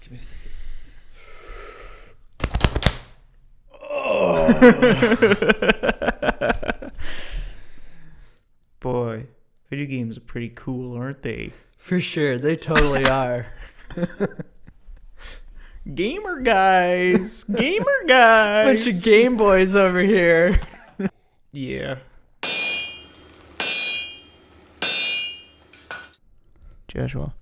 Give me a second. Boy, video games are pretty cool, aren't they? For sure, they totally are. Gamer guys! Gamer guys! Bunch of Game Boys over here. Yeah. Joshua,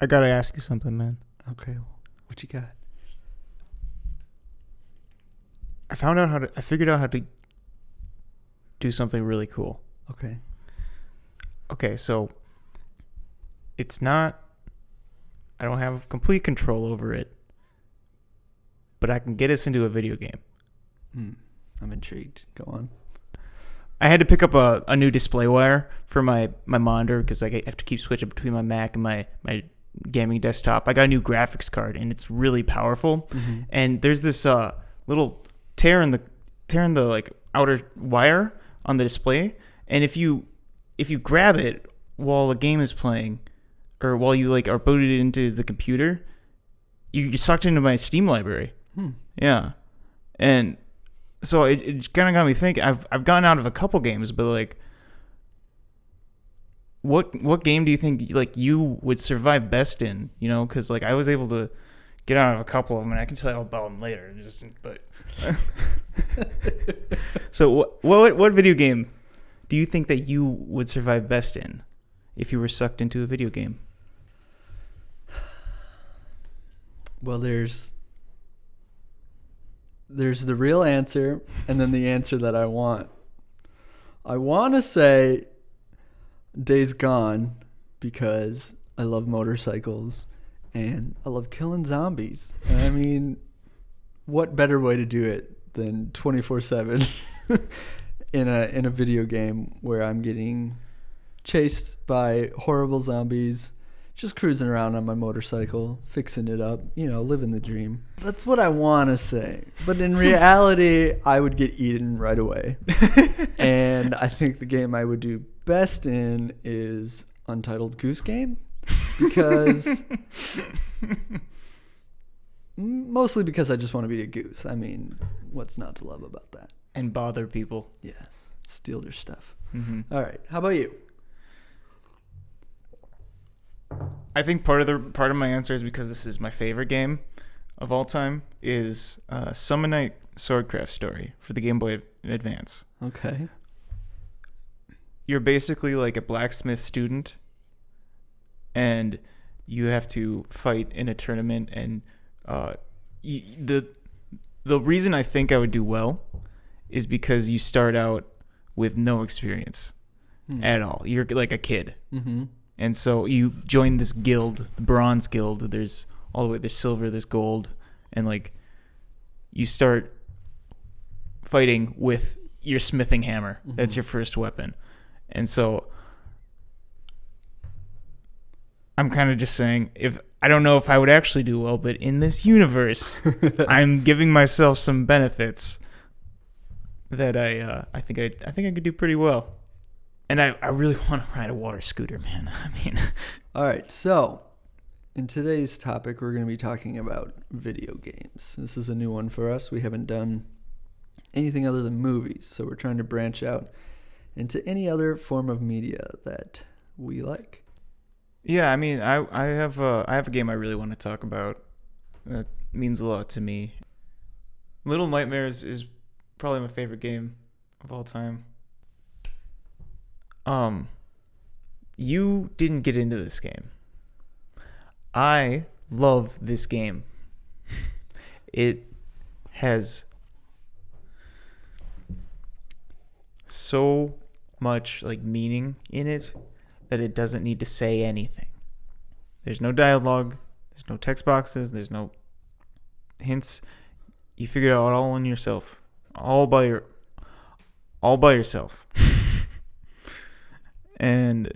I gotta ask you something, man. Okay, what you got? I figured out how to do something really cool. Okay, so I don't have complete control over it, but I can get us into a video game. I'm intrigued. Go on. I had to pick up a new display wire for my monitor because I have to keep switching between my Mac and my gaming desktop. I got a new graphics card and it's really powerful. Mm-hmm. And there's this little tear in the like outer wire on the display. And if you grab it while the game is playing, or while you like are booted into the computer, you get sucked into my Steam library. Yeah, and so it kind of got me thinking. I've gotten out of a couple games, but like, what game do you think like you would survive best in? You know, because like I was able to get out of a couple of them, and I can tell you all about them later. But so what video game do you think that you would survive best in if you were sucked into a video game? Well, there's the real answer and then the answer that I want. I want to say Days Gone because I love motorcycles and I love killing zombies. And I mean, what better way to do it than 24/7 in a video game where I'm getting chased by horrible zombies, just cruising around on my motorcycle, fixing it up, living the dream. That's what I want to say. But in reality, I would get eaten right away. And I think the game I would do best in is Untitled Goose Game. Because... mostly because I just want to be a goose. I mean, what's not to love about that? And bother people. Yes. Steal their stuff. Mm-hmm. All right. How about you? I think part of my answer is because this is my favorite game of all time is Summonite Swordcraft Story for the Game Boy Advance. Okay. You're basically like a blacksmith student, and you have to fight in a tournament. And the reason I think I would do well is because you start out with no experience at all. You're like a kid. Mm-hmm. And so you join this guild, the Bronze Guild. There's silver, there's gold, and like you start fighting with your smithing hammer. Mm-hmm. That's your first weapon. And so I'm kind of just saying, I don't know if I would actually do well, but in this universe, I'm giving myself some benefits that I think I could do pretty well. And I really want to ride a water scooter, man. I mean... All right, so in today's topic, we're going to be talking about video games. This is a new one for us. We haven't done anything other than movies, so we're trying to branch out into any other form of media that we like. Yeah, I mean, I have a game I really want to talk about that means a lot to me. Little Nightmares is probably my favorite game of all time. You didn't get into this game. I love this game. It has so much like meaning in it that it doesn't need to say anything. There's no dialogue, there's no text boxes, there's no hints. You figure it out all on yourself. All by yourself. And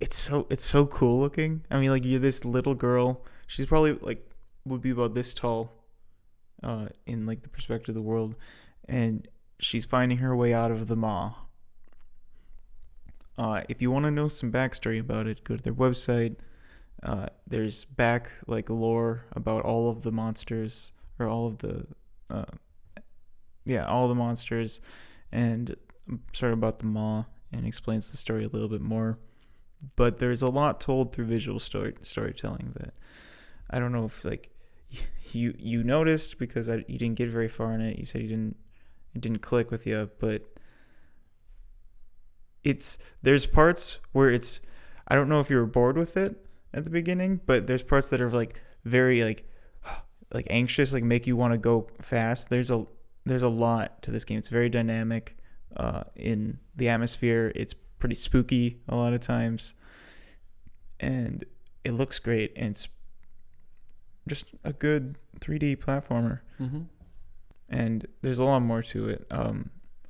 it's so cool looking. I mean, like, you're this little girl. She's probably like would be about this tall in like the perspective of the world, and she's finding her way out of the maw. If you want to know some backstory about it, go to their website. There's back like lore about all of the monsters or all of the all the monsters, and sort of about the maw, and explains the story a little bit more. But there's a lot told through visual storytelling that I don't know if like you noticed, because you didn't get very far in it. You said it didn't click with you, but there's parts where I don't know if you were bored with it at the beginning, but there's parts that are like very like anxious, like make you want to go fast. There's a lot to this game. It's very dynamic in the atmosphere. It's pretty spooky a lot of times, and it looks great, and it's just a good 3D platformer. Mm-hmm. And there's a lot more to it. I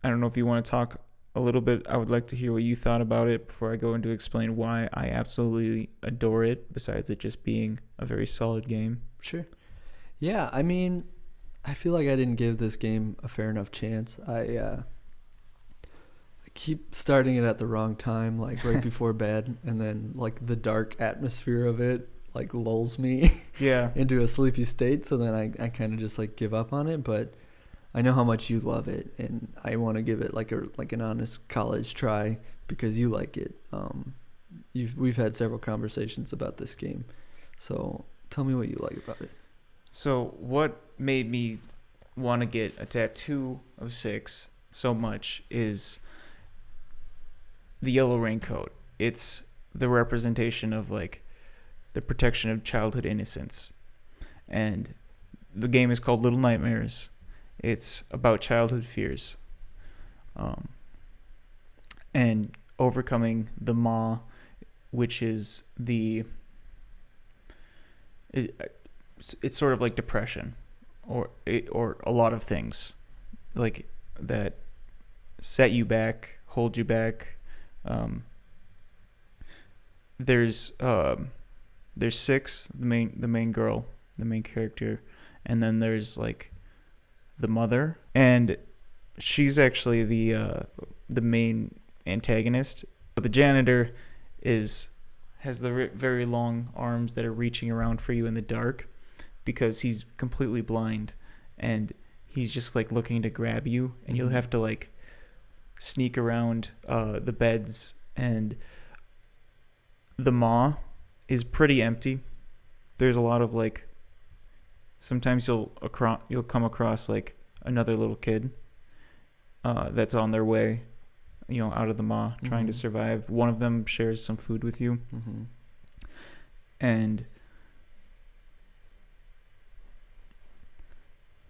don't know if you want to talk a little bit. I would like to hear what you thought about it before I go into explain why I absolutely adore it, besides it just being a very solid game. Sure. Yeah, I mean, I feel like I didn't give this game a fair enough chance. I keep starting it at the wrong time, like right before bed, and then like the dark atmosphere of it like lulls me into a sleepy state, so then I kind of just like give up on it. But I know how much you love it, and I want to give it like an honest college try because you like it. We've had several conversations about this game, so tell me what you like about it. So what made me want to get a tattoo of 6 so much is the yellow raincoat. It's the representation of like the protection of childhood innocence. And the game is called Little Nightmares. It's about childhood fears. And overcoming the maw, which is it's sort of like depression or a lot of things like that set you back, hold you back. There's 6, the main girl, the main character, and then there's like the mother, and she's actually the main antagonist. But the janitor has the very long arms that are reaching around for you in the dark, because he's completely blind, and he's just like looking to grab you, and you'll have to like sneak around the beds. And the maw is pretty empty. There's a lot of like, sometimes you'll come across like another little kid that's on their way, out of the maw, trying to survive. One of them shares some food with you. And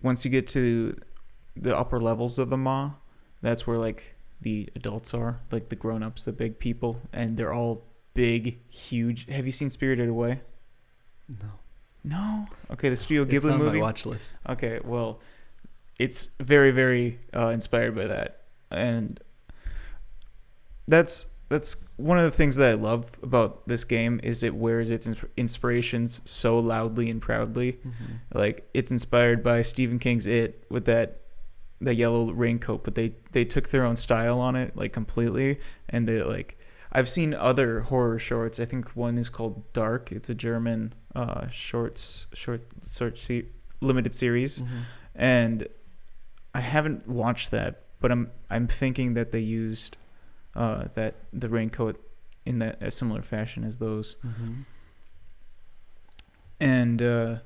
once you get to the upper levels of the maw, that's where like the adults are, like the grown-ups, the big people, and they're all big, huge. Have you seen Spirited Away? No. Okay, the Studio Ghibli movie. It's on my watch list. Okay, well, it's very, very inspired by that, and that's one of the things that I love about this game is it wears its inspirations so loudly and proudly. Like, it's inspired by Stephen King's It with that yellow raincoat, but they took their own style on it like completely, and they like. I've seen other horror shorts. I think one is called Dark. It's a German limited series, and I haven't watched that, but I'm thinking that they used the raincoat in a similar fashion as those. And yeah,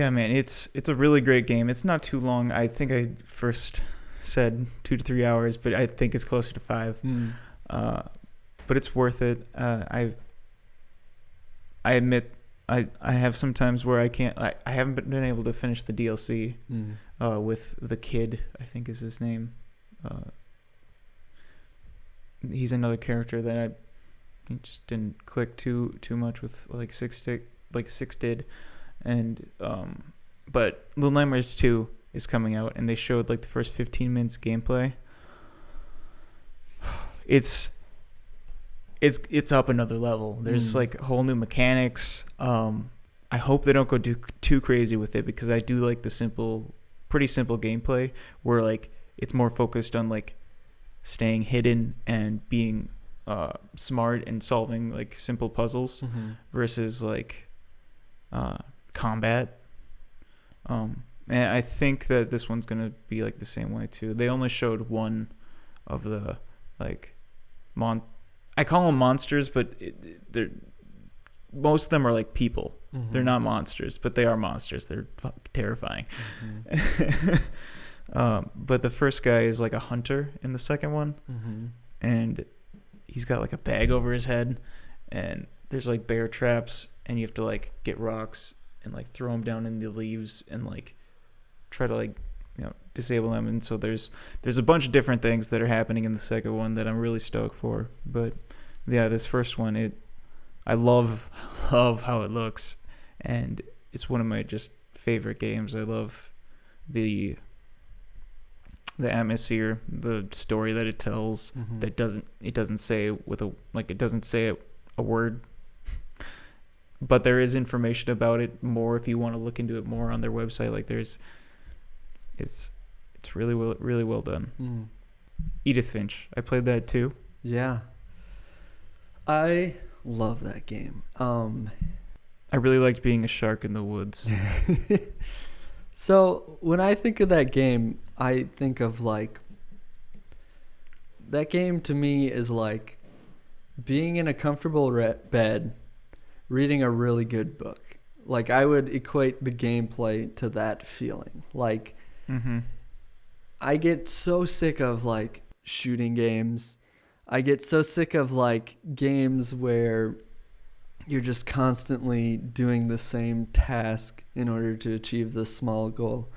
man, it's a really great game. It's not too long. I think I first said 2 to 3 hours, but I think it's closer to 5. But it's worth it. I admit I have some times where I haven't been able to finish the DLC with the kid, I think is his name. He's another character that I just didn't click too much with, like Six did. And but Little Nightmares 2 is coming out, and they showed like the first 15 minutes gameplay. It's up another level. There's like whole new mechanics. I hope they don't go too crazy with it, because I do like the pretty simple gameplay where like it's more focused on like staying hidden and being smart and solving like simple puzzles versus like combat. And I think that this one's gonna be like the same way too. They only showed one of the like I call them monsters, but they're most of them are like people. They're not monsters, but they are monsters. They're terrifying. But the first guy is like a hunter in the second one, and he's got like a bag over his head, and there's like bear traps, and you have to like get rocks and like throw them down in the leaves and like try to like disable them. And so there's a bunch of different things that are happening in the second one that I'm really stoked for. But yeah, this first one, I love how it looks, and it's one of my just favorite games. I love the atmosphere, the story that it tells. That doesn't say a word, but there is information about it more if you want to look into it more on their website. Like it's really well done. Edith Finch, I played that too. Yeah, I love that game. I really liked being a shark in the woods. So when I think of that game, I think of like, that game to me is like being in a comfortable bed, reading a really good book. Like I would equate the gameplay to that feeling. Like I get so sick of like shooting games. I get so sick of like games where you're just constantly doing the same task in order to achieve this small goal.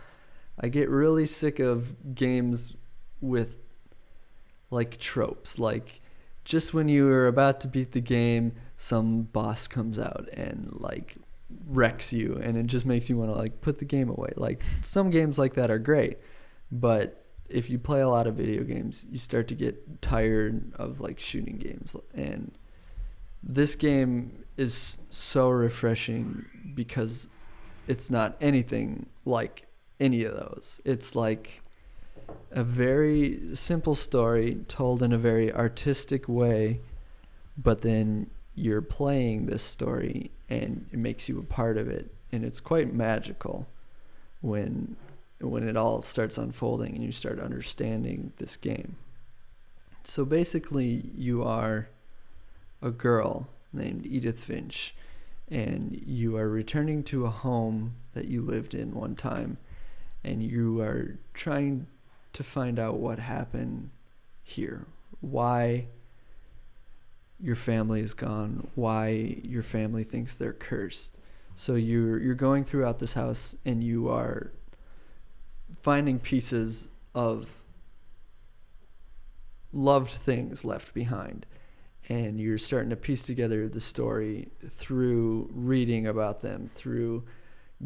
I get really sick of games with like tropes. Like just when you are about to beat the game, some boss comes out and like wrecks you, and it just makes you want to like put the game away. Like some games like that are great, but if you play a lot of video games, you start to get tired of like shooting games. And this game is so refreshing because it's not anything like any of those. It's like a very simple story told in a very artistic way, but then you're playing this story and it makes you a part of it, and it's quite magical when it all starts unfolding and you start understanding this game. So basically you are a girl named Edith Finch, and you are returning to a home that you lived in one time, and you are trying to find out what happened here, why your family is gone, why your family thinks they're cursed. So you're going throughout this house, and you are finding pieces of loved things left behind, and you're starting to piece together the story through reading about them, through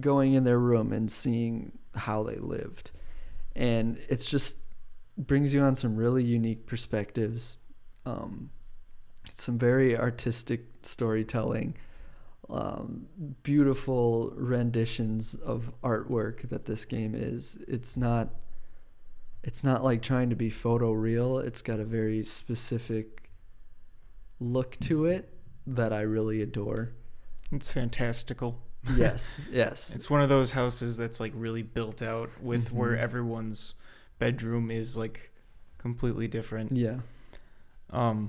going in their room and seeing how they lived. And it's just brings you on some really unique perspectives, some very artistic storytelling, beautiful renditions of artwork that this game is. It's not like trying to be photoreal. It's got a very specific look to it that I really adore. It's fantastical. Yes. It's one of those houses that's like really built out with where everyone's bedroom is like completely different. Yeah. I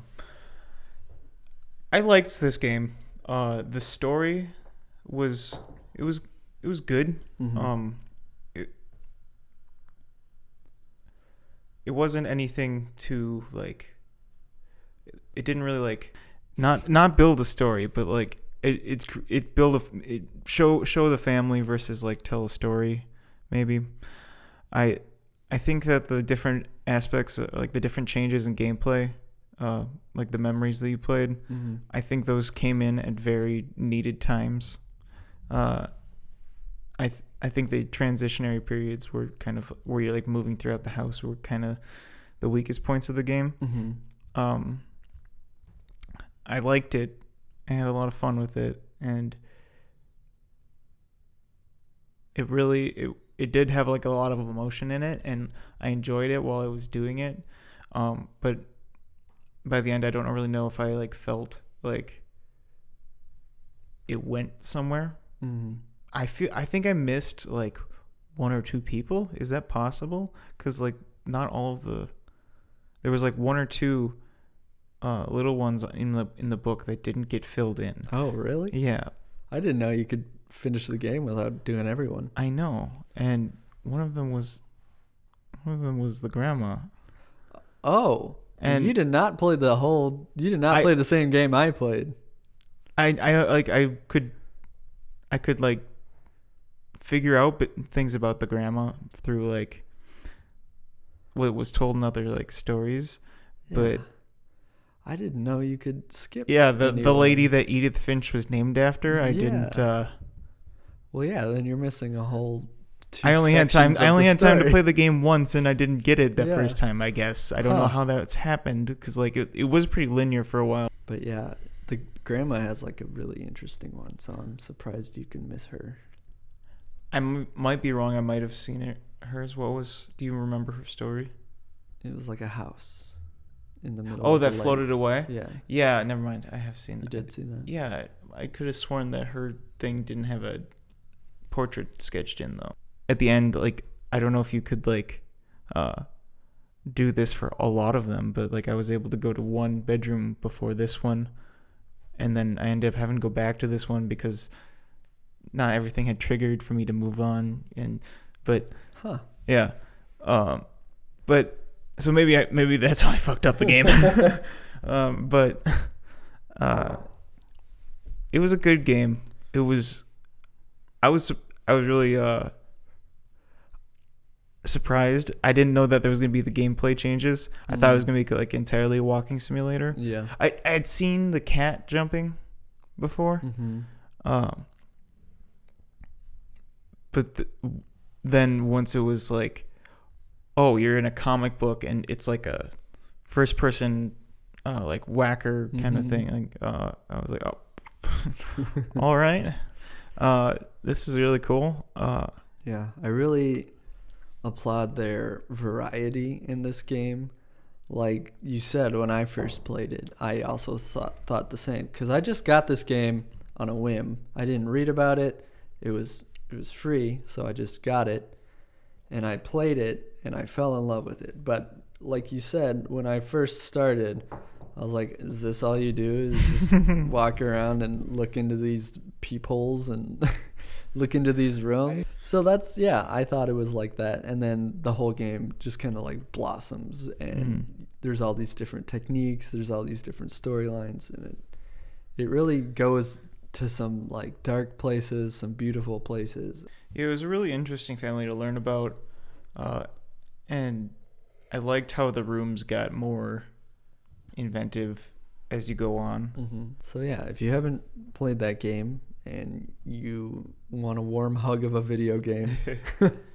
liked this game. The story was good. It wasn't anything too like, it didn't really like not build a story, but like it show the family versus like tell a story. Maybe I think that the different aspects, like the different changes in gameplay, like the memories that you played, I think those came in at very needed times. I think the transitionary periods were kind of where you're like moving throughout the house were kind of the weakest points of the game. I liked it. I had a lot of fun with it, and it did have like a lot of emotion in it, and I enjoyed it while I was doing it. But by the end, I don't really know if I like felt like it went somewhere. Mm-hmm. I think I missed like one or two people. Is that possible? Because like not all of there was like one or two little ones in the book that didn't get filled in. Oh, really? Yeah, I didn't know you could finish the game without doing everyone. I know. And one of them was the grandma. Oh, and you did not play You did not play the same game I played. I could like figure out things about the grandma through like what was told in other like stories, Yeah. but I didn't know you could skip. yeah, the lady that Edith Finch was named after, I didn't. Well, yeah, then you're missing a whole. I only had time to play the game once, and I didn't get it the first time. I guess I don't know how that's happened because like it was pretty linear for a while. But yeah, the grandma has like a really interesting one, so I'm surprised you can miss her. I might be wrong. I might have seen hers. Do you remember her story? It was like a house in the middle. Oh, of that the floated lake. away? Yeah. Yeah, never mind. I have seen that. You did see that? Yeah, I could have sworn that her thing didn't have a portrait sketched in, though. At the end, like, I don't know if you could, like, do this for a lot of them, but, like, I was able to go to one bedroom before this one, and then I ended up having to go back to this one because not everything had triggered for me to move on. Yeah. But so maybe that's how I fucked up the game. But it was a good game. I was really surprised. I didn't know that there was going to be the gameplay changes. I thought it was going to be like entirely a walking simulator. Yeah. I had seen the cat jumping before. Mm-hmm. But then once it was like, oh, you're in a comic book and it's like a first person like whacker kind of thing. Like, I was like, oh, all right. This is really cool. Yeah, I really applaud their variety in this game. Like you said, when I first played it, I also thought the same because I just got this game on a whim. I didn't read about it. It was free, so I just got it and I played it and I fell in love with it. But like you said, when I first started, I was like, is this all you do? Is just walk around and look into these peepholes and look into these rooms? So I thought it was like that. And then the whole game just kind of like blossoms and there's all these different techniques. There's all these different storylines and it really goes to some like dark places, some beautiful places. It was a really interesting family to learn about. And I liked how the rooms got more inventive as you go on. Mm-hmm. So yeah, if you haven't played that game and you want a warm hug of a video game,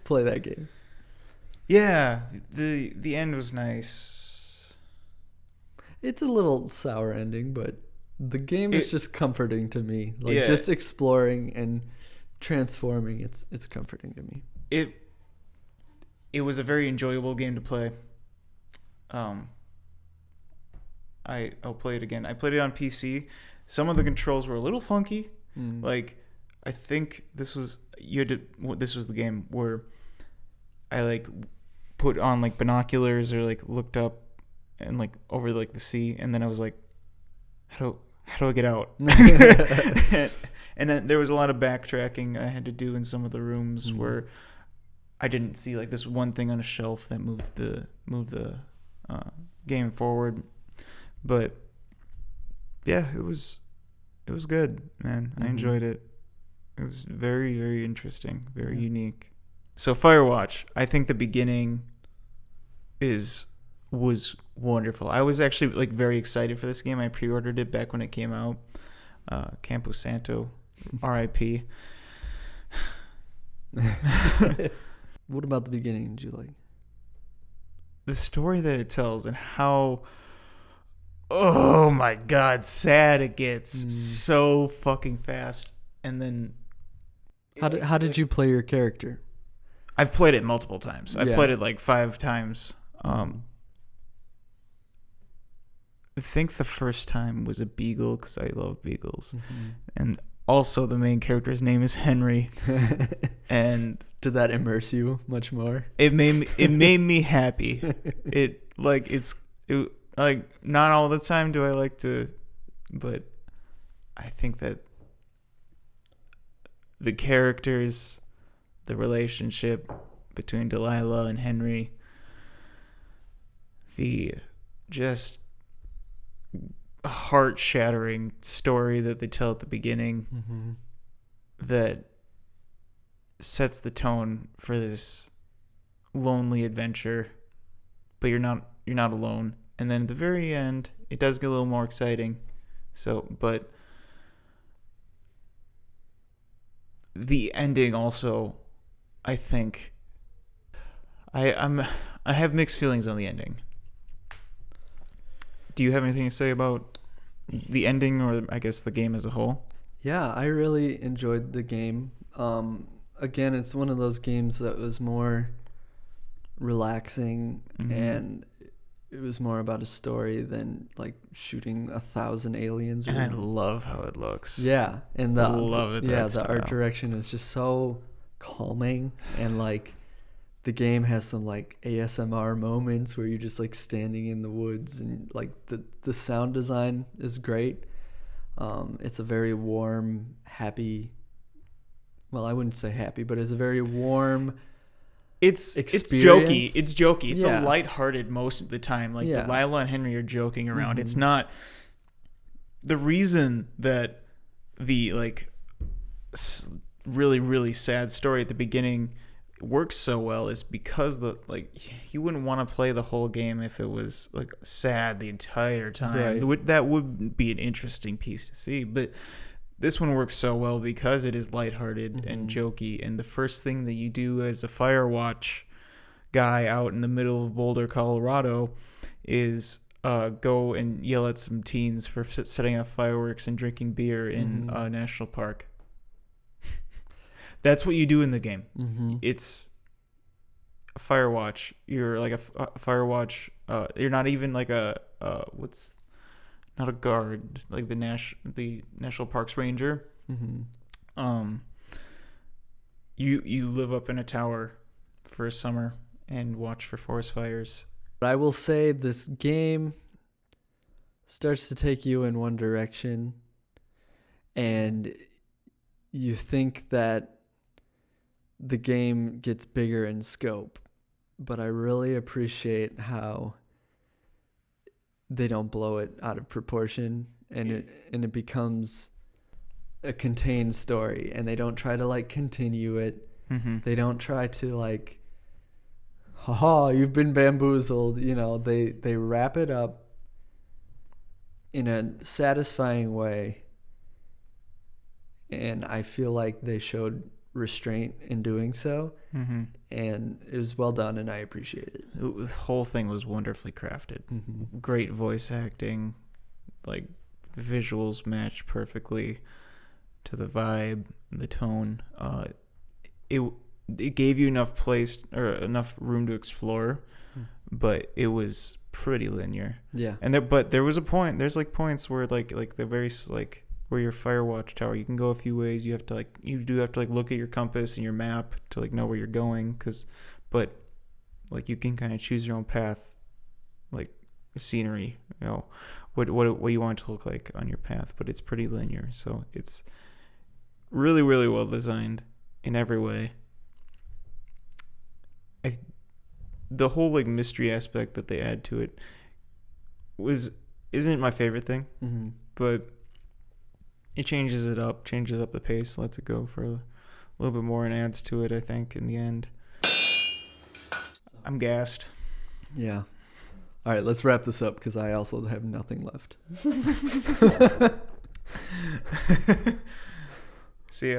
play that game. Yeah, the end was nice. It's a little sour ending, but the game is just comforting to me. Like just exploring and transforming, it's comforting to me. It was a very enjoyable game to play. I'll play it again. I played it on PC. Some of the controls were a little funky. Like I think this was the game where I like put on like binoculars or like looked up and like over like the sea, and then I was like, how do I get out? And then there was a lot of backtracking I had to do in some of the rooms where I didn't see like this one thing on a shelf that moved the game forward. But yeah, it was good, man. I enjoyed it. It was very, very interesting, very unique. So Firewatch, I think the beginning was wonderful. I was actually like very excited for this game. I pre-ordered it back when it came out. Campo Santo, R.I.P. What about the beginning did you like? The story that it tells and how, oh my God, sad it gets so fucking fast. And then how did you play your character? I've played it multiple times. I've played it like 5 times. think the first time was a beagle because I love beagles. Mm-hmm. And also the main character's name is Henry. And did that immerse you much more? it made me happy. It not all the time do I like to, but I think that the characters, the relationship between Delilah and Henry, the just heart-shattering story that they tell at the beginning, Mm-hmm. that sets the tone for this lonely adventure, but you're not alone. And then at the very end, it does get a little more exciting. So, but the ending also, I think, I have mixed feelings on the ending. Do you have anything to say about the ending, or I guess the game as a whole? Yeah, I really enjoyed the game. Again, it's one of those games that was more relaxing, Mm-hmm. and it was more about a story than like shooting 1,000 aliens. And I love how it looks. Yeah, and I love its art the art style. direction is just so calming, and like the game has some like ASMR moments where you're just like standing in the woods, and like the sound design is great. It's a very warm, happy. Well, I wouldn't say happy, but it's a very warm. It's experience. jokey. It's jokey. It's Yeah. a lighthearted most of the time. Like Yeah. Delilah and Henry are joking around. Mhm. It's not the reason that the like really really sad story at the beginning works so well is because you wouldn't want to play the whole game if it was like sad the entire time. Right. That would be an interesting piece to see, but this one works so well because it is lighthearted and jokey. And the first thing that you do as a Firewatch guy out in the middle of Boulder, Colorado, is go and yell at some teens for setting off fireworks and drinking beer in a national park. That's what you do in the game. Mm-hmm. It's a Firewatch. You're like a Firewatch. You're not even like not a guard, like the National Parks Ranger. Mm-hmm. You live up in a tower for a summer and watch for forest fires. But I will say this game starts to take you in one direction, and you think that the game gets bigger in scope, but I really appreciate how they don't blow it out of proportion, and it becomes a contained story, and they don't try to like continue it. Mm-hmm. They don't try to like, haha, you've been bamboozled. You know, they wrap it up in a satisfying way, and I feel like they showed restraint in doing so, Mm-hmm. and it was well done, and I appreciate it. The whole thing was wonderfully crafted. Mm-hmm. Great voice acting, like visuals matched perfectly to the vibe, the tone. It gave you enough place or enough room to explore, but it was pretty linear. Yeah. And there was a point. There's like points where like the very like where your Firewatch tower, you can go a few ways. You do have to look at your compass and your map to like know where you're going, but like you can kind of choose your own path, like scenery, you know, what you want it to look like on your path, but it's pretty linear. So it's really, really well designed in every way. The whole like mystery aspect that they add to it isn't my favorite thing, Mm-hmm. but it changes the pace, lets it go for a little bit more, and adds to it, I think, in the end. I'm gassed. Yeah. All right, let's wrap this up because I also have nothing left. See ya.